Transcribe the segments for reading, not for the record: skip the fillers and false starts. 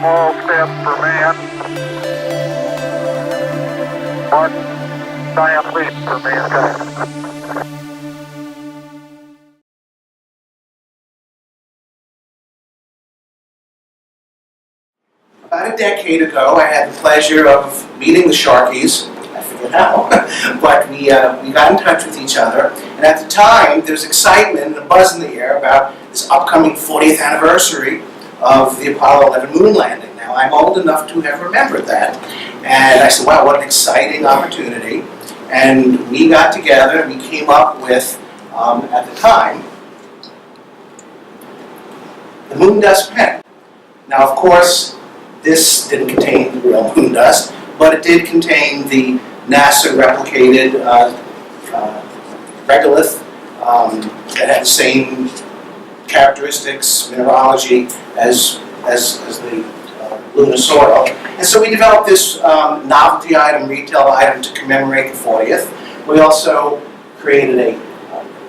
small step for man, one giant leap for mankind. About a decade ago, I had the pleasure of meeting the Sharkies. I forget how, but we got in touch with each other. And at the time, there was excitement and a buzz in the air about this upcoming 40th anniversary of the Apollo 11 moon landing. Now, I'm old enough to have remembered that. And I said, wow, what an exciting opportunity. And we got together and we came up with, at the time, the moon dust pen. Now, of course, this didn't contain real moon dust, but it did contain the NASA-replicated regolith that had the same characteristics, mineralogy, as the lunar soil. And so we developed this novelty item, retail item to commemorate the 40th. We also created a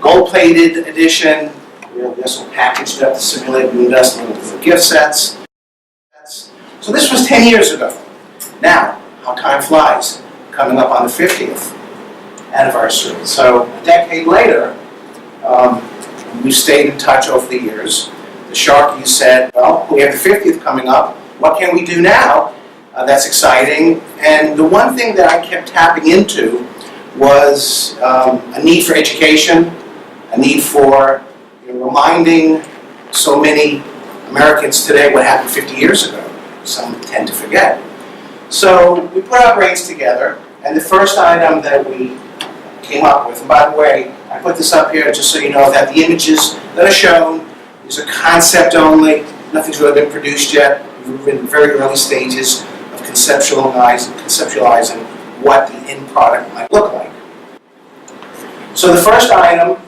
gold-plated edition. We also packaged up the simulated moon dust in little gift sets. So this was 10 years ago. Now, how time flies, coming up on the 50th anniversary. So a decade later, we've stayed in touch over the years. The Sharkies said, well, we have the 50th coming up. What can we do now? That's exciting. And the one thing that I kept tapping into was a need for education, a need for reminding so many Americans today what happened 50 years ago. Some tend to forget. So we put our brains together, and the first item that we came up with, and by the way, I put this up here just so you know that the images that are shown, these are concept only, nothing's really been produced yet. We're in very early stages of conceptualizing what the end product might look like. So the first item,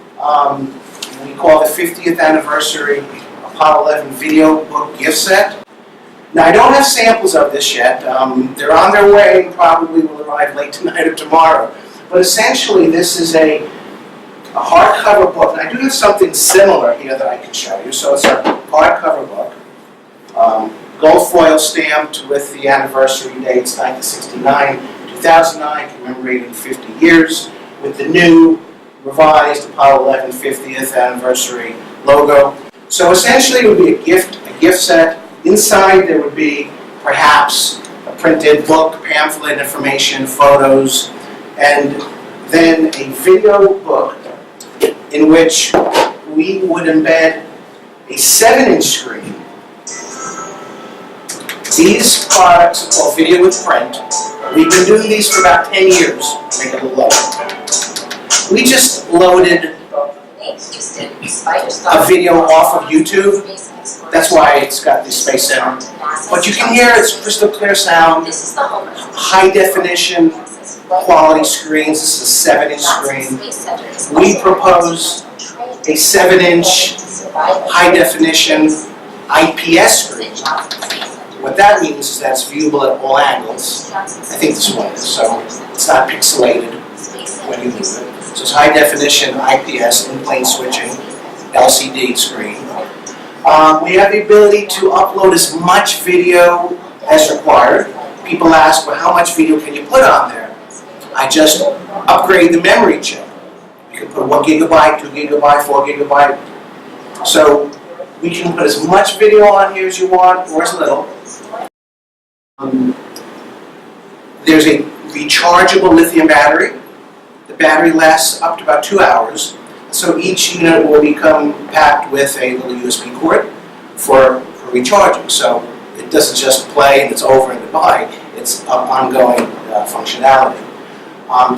we call the 50th anniversary Apollo 11 video book gift set. Now, I don't have samples of this yet. They're on their way and probably will arrive late tonight or tomorrow. But essentially, this is a hardcover book. And I do have something similar here that I can show you. So it's a hardcover book, gold foil stamped with the anniversary dates 1969, 2009, commemorating 50 years, with the new revised Apollo 11 50th anniversary logo. So essentially, it would be a gift set. Inside there would be perhaps a printed book, pamphlet, information, photos, and then a video book in which we would embed a 7-inch screen. These products are called Video with Print. We've been doing these for about 10 years. Make it load. We just loaded a video off of YouTube. That's why it's got the Space Center. But you can hear it's crystal clear sound, high definition, quality screens. This is a 7-inch screen. We propose a 7-inch high definition IPS screen. What that means is that it's viewable at all angles. I think this one is, so it's not pixelated when you move it. So it's high definition IPS, in-plane switching, LCD screen. We have the ability to upload as much video as required. People ask, well, how much video can you put on there? I just upgrade the memory chip. You can put 1 gigabyte, 2 gigabyte, 4 gigabyte. So we can put as much video on here as you want, or as little. There's a rechargeable lithium battery. The battery lasts up to about 2 hours. So each unit will become packed with a little USB cord for recharging. So it doesn't just play and it's over and goodbye. It's ongoing functionality.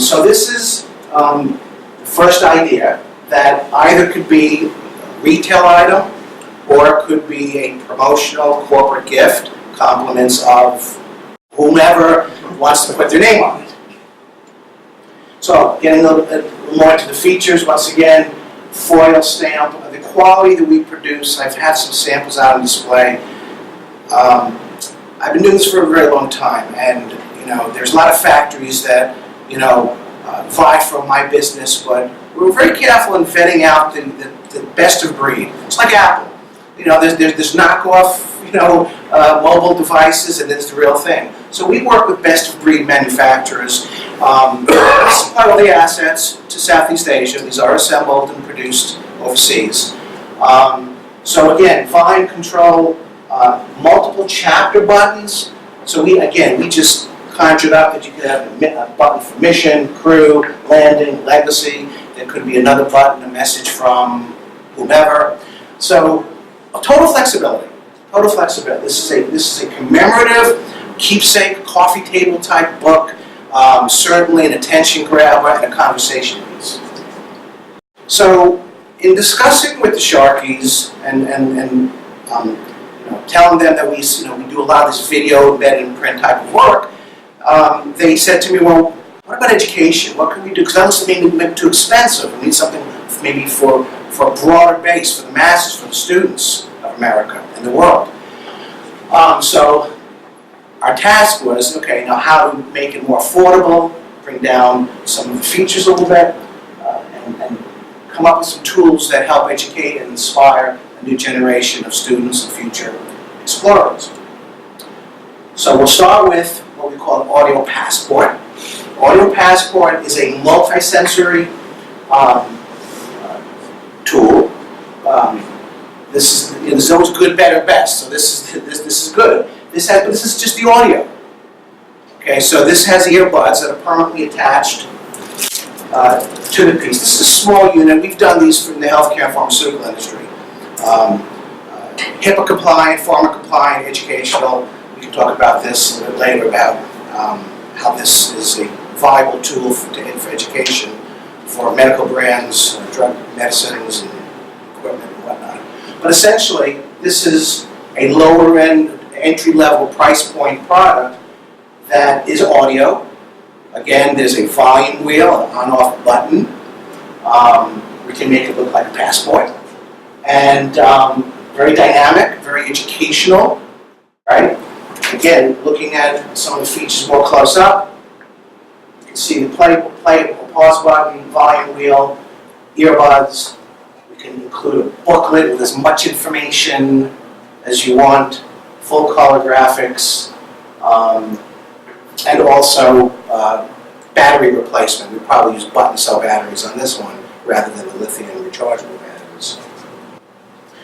So this is the first idea that either could be a retail item or it could be a promotional corporate gift, compliments of whomever wants to put their name on it. So, getting a little bit more into the features, once again, foil stamp, the quality that we produce. I've had some samples out on display. I've been doing this for a very long time, and there's a lot of factories that vie for my business, but we're very careful in vetting out the best of breed. It's like Apple. There's knockoff mobile devices, and it's the real thing. So we work with best-of-breed manufacturers, supply all the assets to Southeast Asia. These are assembled and produced overseas. So again, volume control, multiple chapter buttons. So we just conjured up that you could have a button for mission, crew, landing, legacy. There could be another button, a message from whomever. So total flexibility. Total flexibility. This is a commemorative, keepsake, coffee table type book. Certainly an attention grabber and a conversation piece. So in discussing with the Sharkeys and telling them that we do a lot of this video, embedded in print type of work, they said to me, well, what about education? What can we do? Because that was maybe too expensive. We need something maybe for a broader base, for the masses, for the students of America and the world. So our task was, okay, now how to make it more affordable, bring down some of the features a little bit, and come up with some tools that help educate and inspire a new generation of students and future explorers. So we'll start with what we call an Audio Passport. Audio Passport is a multi-sensory tool. There's always good, better, best. So this is good. This is just the audio. Okay, so this has earbuds that are permanently attached to the piece. This is a small unit. We've done these from the healthcare and pharmaceutical industry. HIPAA compliant, pharma compliant, educational. We can talk about this a little bit later about how this is a viable tool for education for medical brands, drug medicines, and equipment and whatnot. But essentially, this is a lower end, entry-level price point product that is audio. Again, there's a volume wheel, an on-off button. We can make it look like a passport. And very dynamic, very educational, right? Again, looking at some of the features more close up, you can see the play pause button, volume wheel, earbuds. We can include a booklet with as much information as you want, full color graphics, and also battery replacement. We probably use button cell batteries on this one rather than the lithium rechargeable batteries.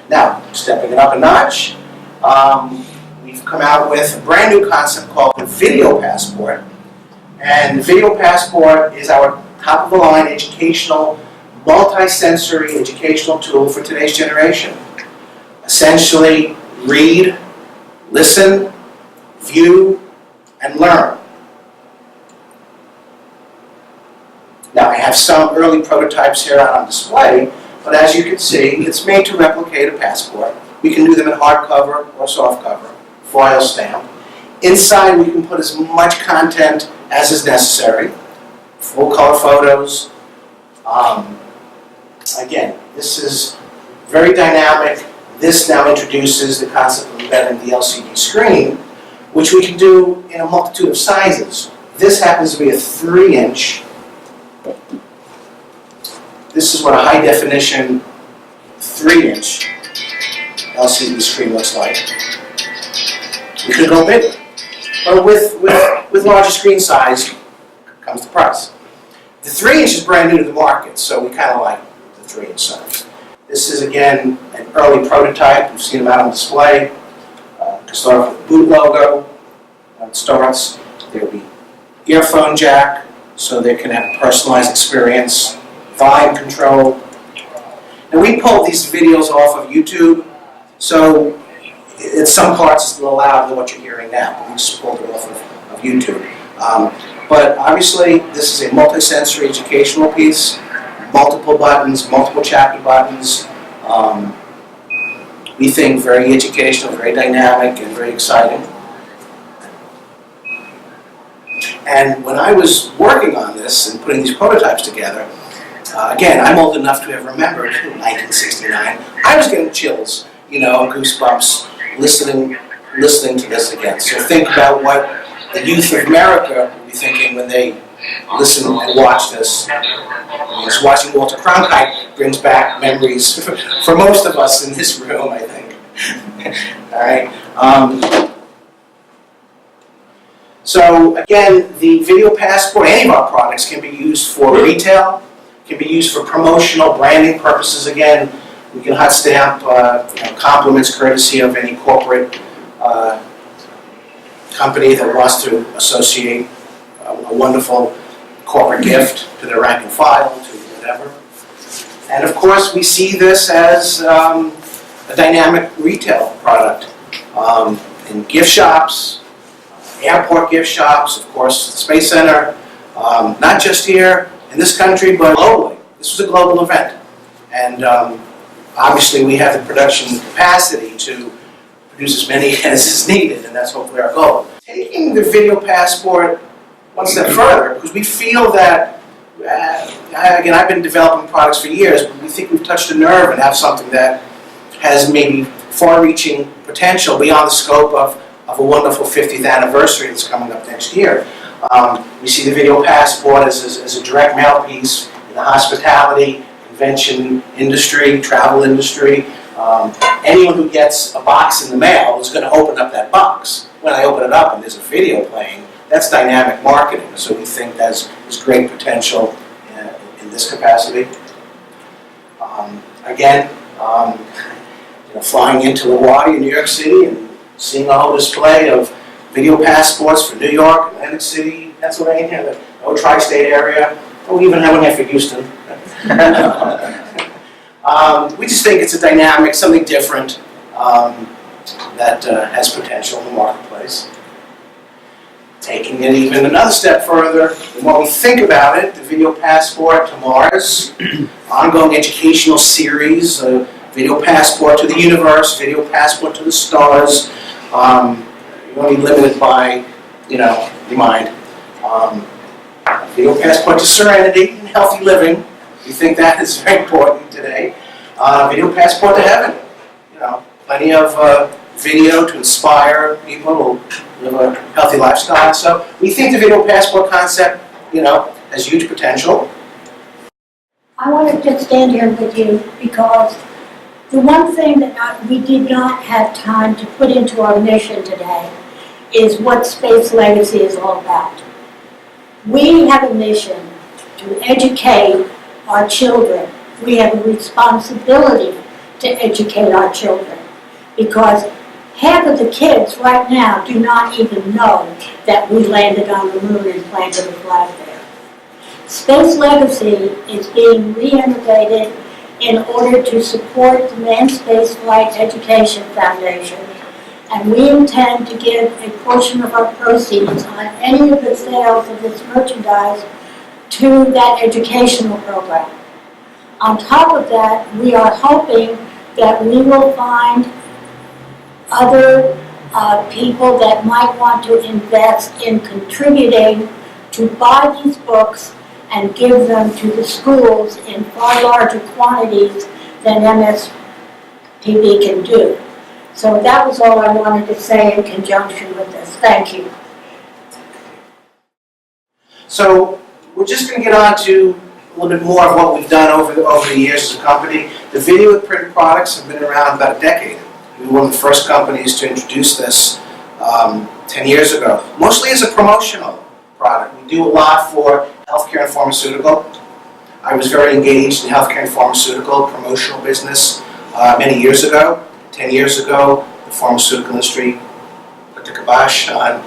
Now, stepping it up a notch, we've come out with a brand new concept called the Video Passport. And the Video Passport is our top-of-the-line educational, multi-sensory educational tool for today's generation. Essentially, read, listen, view, and learn. Now, I have some early prototypes here out on display, but as you can see, it's made to replicate a passport. We can do them in hardcover or softcover, foil stamp. Inside, we can put as much content as is necessary, full color photos. Again, this is very dynamic. This now introduces the concept of embedding the LCD screen, which we can do in a multitude of sizes. This happens to be a 3-inch. This is what a high-definition 3-inch LCD screen looks like. We could go bigger, but with larger screen size comes the price. The 3-inch is brand new to the market, so we kind of like the 3-inch size. This is, again, an early prototype. You've seen them out on display. To start off with the boot logo. When it starts, there will be earphone jack, so they can have a personalized experience. Volume control. And we pulled these videos off of YouTube, so in some parts it's a little louder than what you're hearing now, but we just pulled it off of YouTube. But obviously, this is a multi-sensory educational piece, multiple buttons, multiple chapter buttons. We think very educational, very dynamic, and very exciting. And when I was working on this and putting these prototypes together, again, I'm old enough to have remembered 1969. I was getting chills, goosebumps, listening to this again. So think about what the youth of America will be thinking when they listen and watch this. Just watching Walter Cronkite brings back memories for most of us in this room, I think. All right. So again, the Video Passport, any of our products can be used for retail, can be used for promotional branding purposes. Again, we can hot stamp compliments courtesy of any corporate company that wants to associate a wonderful corporate gift to their rank and file, to whatever. And of course, we see this as a dynamic retail product in gift shops, airport gift shops, of course, the Space Center, not just here in this country, but globally. This was a global event. And obviously, we have the production capacity to produce as many as is needed, and that's hopefully our goal. Taking the Video Passport one step further, because we feel that, again, I've been developing products for years, but we think we've touched a nerve and have something that has maybe far-reaching potential beyond the scope of a wonderful 50th anniversary that's coming up next year. We see the Video Passport as a direct mail piece in the hospitality, convention industry, travel industry. Anyone who gets a box in the mail is going to open up that box. When I open it up and there's a video playing, that's dynamic marketing. So we think there's great potential in this capacity. Again, flying into LaGuardia, New York City, and seeing a whole display of Video Passports for New York, Atlantic City, Pennsylvania, the whole tri-state area. We even have one here for Houston. We just think it's a dynamic, something different that has potential in the marketplace. Taking it even another step further, the more we think about it, the Video Passport to Mars, ongoing educational series, Video Passport to the universe, Video Passport to the stars. You're only limited by, your mind. Video Passport to serenity and healthy living. We think that is very important today. Video Passport to heaven. Plenty of video to inspire people who live a healthy lifestyle. So we think the Video Passport concept, has huge potential. I want to just stand here with you because the one thing that we did not have time to put into our mission today is what Space Legacy is all about. We have a mission to educate our children. We have a responsibility to educate our children because half of the kids right now do not even know that we landed on the moon and planted a flag there. Space Legacy is being reinnovated in order to support the Manned Spaceflight Education Foundation, and we intend to give a portion of our proceeds on any of the sales of this merchandise to that educational program. On top of that, we are hoping that we will find other people that might want to invest in contributing to buy these books and give them to the schools in far larger quantities than MSPB can do. So that was all I wanted to say in conjunction with this. Thank you. So we're just going to get on to a little bit more of what we've done over the years as a company. The video and print products have been around about a decade. We were one of the first companies to introduce this 10 years ago, mostly as a promotional product. We do a lot for healthcare and pharmaceutical. I was very engaged in healthcare and pharmaceutical promotional business many years ago. 10 years ago, the pharmaceutical industry put the kibosh on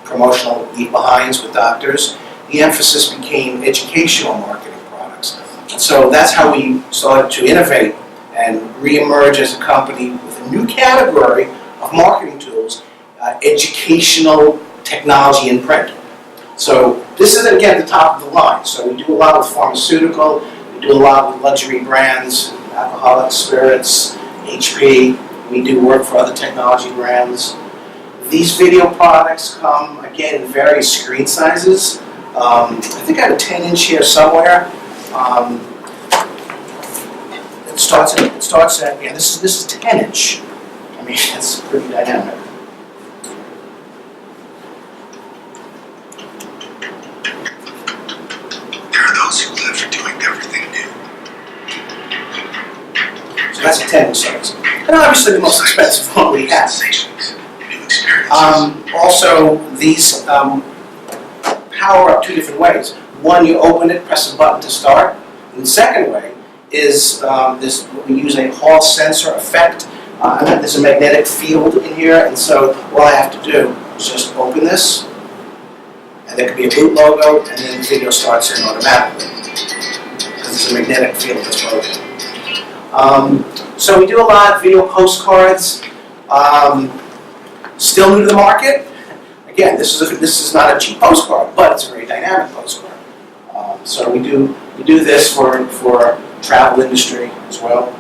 promotional leave-behinds with doctors. The emphasis became educational marketing products. And so that's how we started to innovate and re-emerge as a company with a new category of marketing tools, educational technology in print. So this is, again, the top of the line. So we do a lot with pharmaceutical, we do a lot with luxury brands, alcoholic spirits, HP. We do work for other technology brands. These video products come, again, in various screen sizes. I think I have a 10-inch here somewhere. It starts at, yeah, this is 10-inch. I mean, it's pretty dynamic. There are those who live doing everything new. So that's a 10-inch size. And obviously the most expensive one we have. sensations, new experiences. Also, these power up two different ways. One, you open it, press a button to start. And the second way is this, we use a Hall sensor effect. There's a magnetic field in here, and so all I have to do is just open this, and there could be a boot logo, and then the video starts in automatically, because there's a magnetic field that's broken. So we do a lot of video postcards. Still new to the market. Again, this is not a cheap postcard, but it's a very dynamic postcard. So we do this for travel industry as well.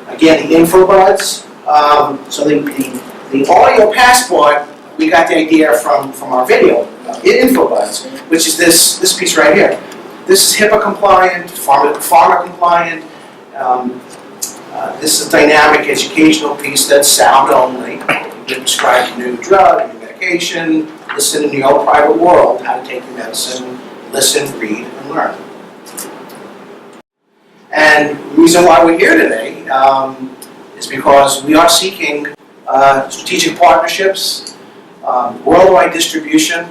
Again, the InfoBuds. So the audio passport, we got the idea from our video InfoBuds, which is this piece right here. This is HIPAA compliant, pharma compliant. This is a dynamic educational piece that's sound only. You can prescribe a new drug, a new medication, listen in your own private world, how to take your medicine, listen, read, and learn. And the reason why we're here today is because we are seeking strategic partnerships, worldwide distribution.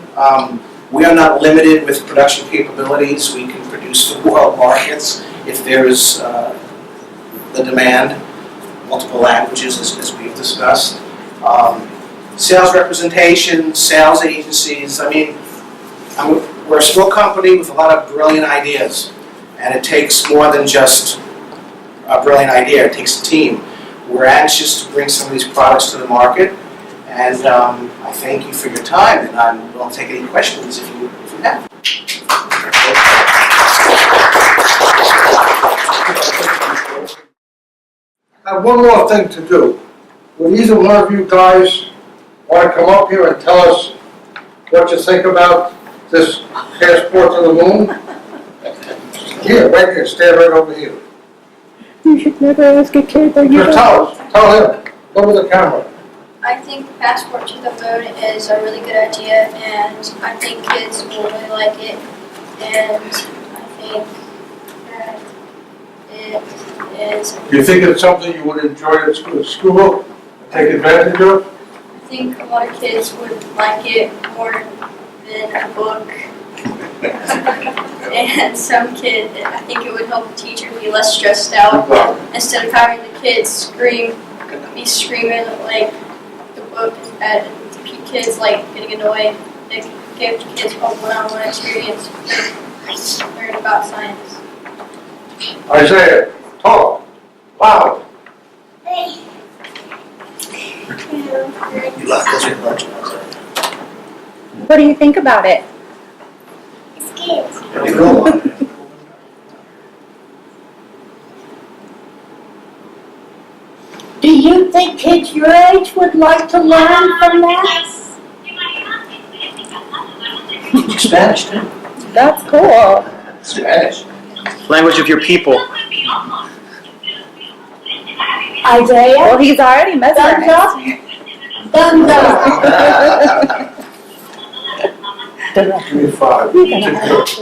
We are not limited with production capabilities. We can produce for world markets if there is the demand, multiple languages as we've discussed. Sales representation, sales agencies. I mean, we're a small company with a lot of brilliant ideas, and it takes more than just a brilliant idea. It takes a team. We're anxious to bring some of these products to the market, and I thank you for your time, and I will take any questions if you have. I have one more thing to do. Would either one of you guys want to come up here and tell us what you think about this passport to the moon? Here, right here, stand right over here. You should never ask a kid that you Just tell him, go with the camera. I think Passport to the Moon is a really good idea, and I think kids will really like it, and I think that it is, Do you think it's something you would enjoy at school, take advantage of? I think a lot of kids would like it more than a book. And some kid, I think it would help the teacher be less stressed out, instead of having the kids be screaming like the book at kids like getting annoyed. They give kids a one-on-one experience, learn about science. Isaiah, talk, loud. You left us with lunch. What do you think about it? Do you think kids your age would like to learn from that? Spanish too. That's cool. Spanish. Language of your people. Isaiah? Well, he's already Thumbs mesmerized. up? Thumbs up. Give me 5. You're gonna have to